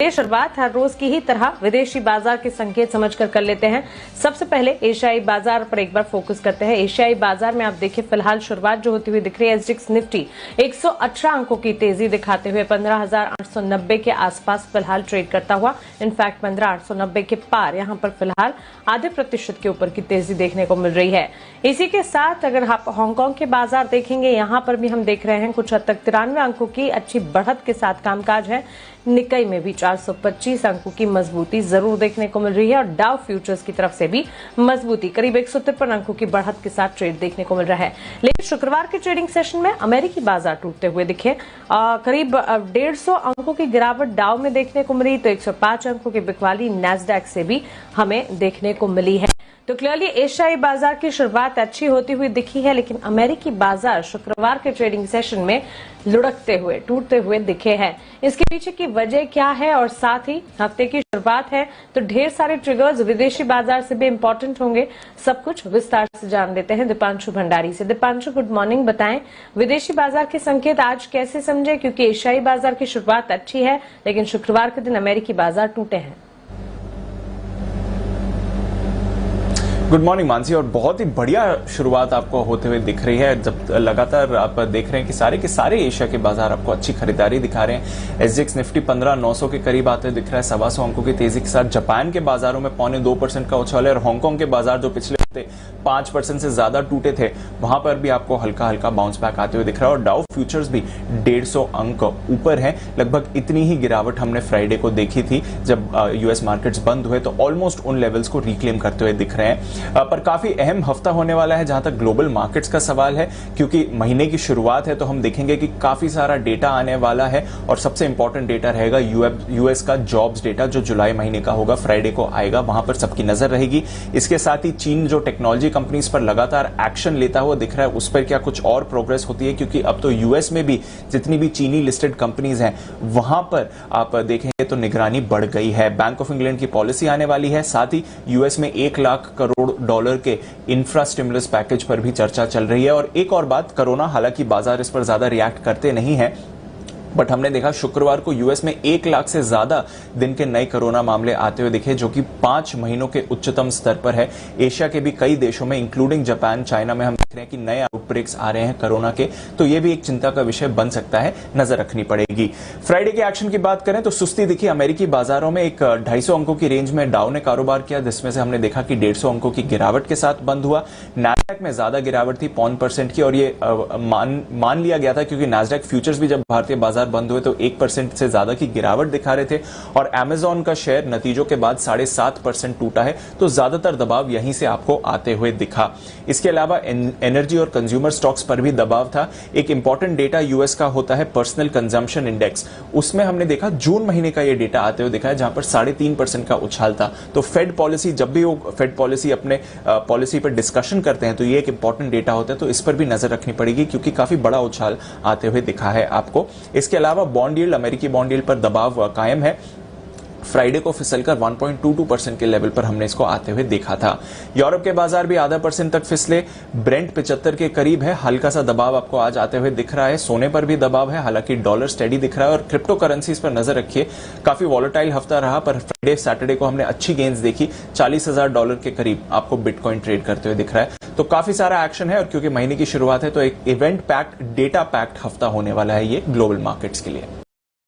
शुरुआत हर रोज की ही तरह विदेशी बाजार के संकेत समझकर कर लेते हैं। सबसे पहले एशियाई बाजार पर एक बार फोकस करते हैं। एशियाई बाजार में आप देखिए फिलहाल शुरुआत जो होती हुई दिख रही है, एसजीएक्स निफ्टी 118 अंकों की तेजी दिखाते हुए 15,890 के आसपास फिलहाल ट्रेड करता हुआ। इनफैक्ट 15,890 के पार यहां पर फिलहाल आधे प्रतिशत के ऊपर की तेजी देखने को मिल रही है। इसी के साथ अगर आप हांगकांग के बाजार देखेंगे, यहां पर भी हम देख रहे हैं कुछ हद तक 93 अंकों की अच्छी बढ़त के साथ कामकाज है। निकाई में भी 425 अंकों की मजबूती जरूर देखने को मिल रही है और डाउ फ्यूचर्स की तरफ से भी मजबूती करीब 153 अंकों की बढ़त के साथ ट्रेड देखने को मिल रहा है। लेकिन शुक्रवार के ट्रेडिंग सेशन में अमेरिकी बाजार टूटते हुए दिखे। करीब 150 अंकों की गिरावट डाउ में देखने को मिली, तो 105 अंकों की बिकवाली नैस्डैक से भी हमें देखने को मिली है। तो क्लियरली एशियाई बाजार की शुरुआत अच्छी होती हुई दिखी है, लेकिन अमेरिकी बाजार शुक्रवार के ट्रेडिंग सेशन में लुढ़कते हुए टूटते हुए दिखे हैं। इसके पीछे की वजह क्या है और साथ ही हफ्ते की शुरुआत है तो ढेर सारे ट्रिगर्स विदेशी बाजार से भी इंपॉर्टेंट होंगे। सब कुछ विस्तार से जान लेते हैं दीपांशु भंडारी से। Deepanshu, good morning. बताएं विदेशी बाजार के संकेत आज कैसे समझे, क्योंकि एशियाई बाजार की शुरुआत अच्छी है लेकिन शुक्रवार के दिन अमेरिकी बाजार टूटे हैं। गुड मॉर्निंग मानसी, और बहुत ही बढ़िया शुरुआत आपको होते हुए दिख रही है। जब लगातार आप देख रहे हैं कि सारे एशिया के बाजार आपको अच्छी खरीदारी दिखा रहे हैं। एसजीएक्स निफ्टी 15,900 के करीब आते हुए दिख रहा है 125 अंकों की तेजी के साथ। जापान के बाजारों में 0.25% का उछाल है और हांगकांग के बाजार जो पिछले हफ्ते 5% से ज्यादा टूटे थे, वहां पर भी आपको हल्का हल्का बाउंस बैक आते हुए दिख रहा है। और डाउ फ्यूचर्स भी 150 अंक ऊपर है। लगभग इतनी ही गिरावट हमने फ्राइडे को देखी थी जब यूएस मार्केट्स बंद हुए, तो ऑलमोस्ट उन लेवल्स को रिक्लेम करते हुए दिख रहे हैं। पर काफी अहम हफ्ता होने वाला है जहां तक ग्लोबल मार्केट्स का सवाल है, क्योंकि महीने की शुरुआत है तो हम देखेंगे कि काफी सारा डेटा आने वाला है और सबसे इंपॉर्टेंट डेटा रहेगा यूएस का जॉब्स डेटा जो जुलाई महीने का होगा, फ्राइडे को आएगा। वहां पर सबकी नजर रहेगी। इसके साथ ही चीन जो टेक्नोलॉजी कंपनीज पर लगातार एक्शन लेता हुआ दिख रहा है, उस पर क्या कुछ और प्रोग्रेस होती है, क्योंकि अब तो यूएस में भी जितनी भी चीनी लिस्टेड कंपनीज हैं वहां पर आप देखेंगे तो निगरानी बढ़ गई है। बैंक ऑफ इंग्लैंड की पॉलिसी आने वाली है। साथ ही यूएस में $1 लाख करोड़ के इंफ्रा स्टिमुलस पैकेज पर भी चर्चा चल रही है। और एक और बात, कोरोना, हालांकि बाजार इस पर ज्यादा रिएक्ट करते नहीं है, बट हमने देखा शुक्रवार को यूएस में 1 लाख से ज्यादा दिन के नए कोरोना मामले आते हुए दिखे, जो कि 5 महीनों के उच्चतम स्तर पर है। एशिया के भी कई देशों में इंक्लूडिंग जापान, चाइना में हम देख रहे हैं कि नए आउटब्रेक्स आ रहे हैं कोरोना के, तो ये भी एक चिंता का विषय बन सकता है, नजर रखनी पड़ेगी। फ्राइडे के एक्शन की बात करें तो सुस्ती दिखी अमेरिकी बाजारों में। एक 250 अंकों की रेंज में डाउ ने कारोबार किया, जिसमें से हमने देखा कि 150 अंकों की गिरावट के साथ बंद हुआ। नैस्डैक में ज्यादा गिरावट थी 0.5% की, और ये मान लिया गया था क्योंकि नैस्डैक फ्यूचर्स भी जब भारतीय बाजार बंद हुए तो 1% से ज्यादा की गिरावट दिखा रहे थे। और अमेज़न का शेयर नतीजों के बाद 7.5% टूटा है, तो ज्यादातर दबाव यहीं से आपको आते हुए दिखा। इसके अलावा एनर्जी और कंज्यूमर स्टॉक्स पर भी दबाव था। एक इंपॉर्टेंट डेटा यूएस का होता है पर्सनल कंजम्पशन इंडेक्स, उसमें हमने देखा जून महीने का ये डेटा आते हुए दिखा है, जहां पर 3.5% का उछाल था। तो फेड पॉलिसी, जब भी वो फेड पॉलिसी अपने पॉलिसी पर डिस्कशन करते हैं तो ये एक इंपॉर्टेंट डेटा होता है, तो इस पर भी नजर रखनी पड़ेगी क्योंकि काफी बड़ा उछाल आते हुए दिखा है आपको। इसके अलावा बॉन्ड यील्ड, अमेरिकी बॉन्ड यील्ड पर दबाव कायम है। फ्राइडे को फिसलकर 1.22% के लेवल पर हमने इसको आते हुए देखा था। यूरोप के बाजार भी 0.5% तक फिसले। ब्रेंट 75 के करीब है, हल्का सा दबाव आपको आज आते हुए दिख रहा है। सोने पर भी दबाव है, हालांकि डॉलर स्टेडी दिख रहा है। और क्रिप्टो करेंसीज पर नजर रखिए, काफी वॉलेटाइल हफ्ता रहा, पर फ्राइडे सैटरडे को हमने अच्छी गेंस देखी। $40,000 के करीब आपको बिटकॉइन ट्रेड करते हुए दिख रहा है। तो काफी सारा एक्शन है, और क्योंकि महीने की शुरुआत है तो एक इवेंट पैक्ड, डेटा पैक्ड हफ्ता होने वाला है ये ग्लोबल मार्केट्स के लिए।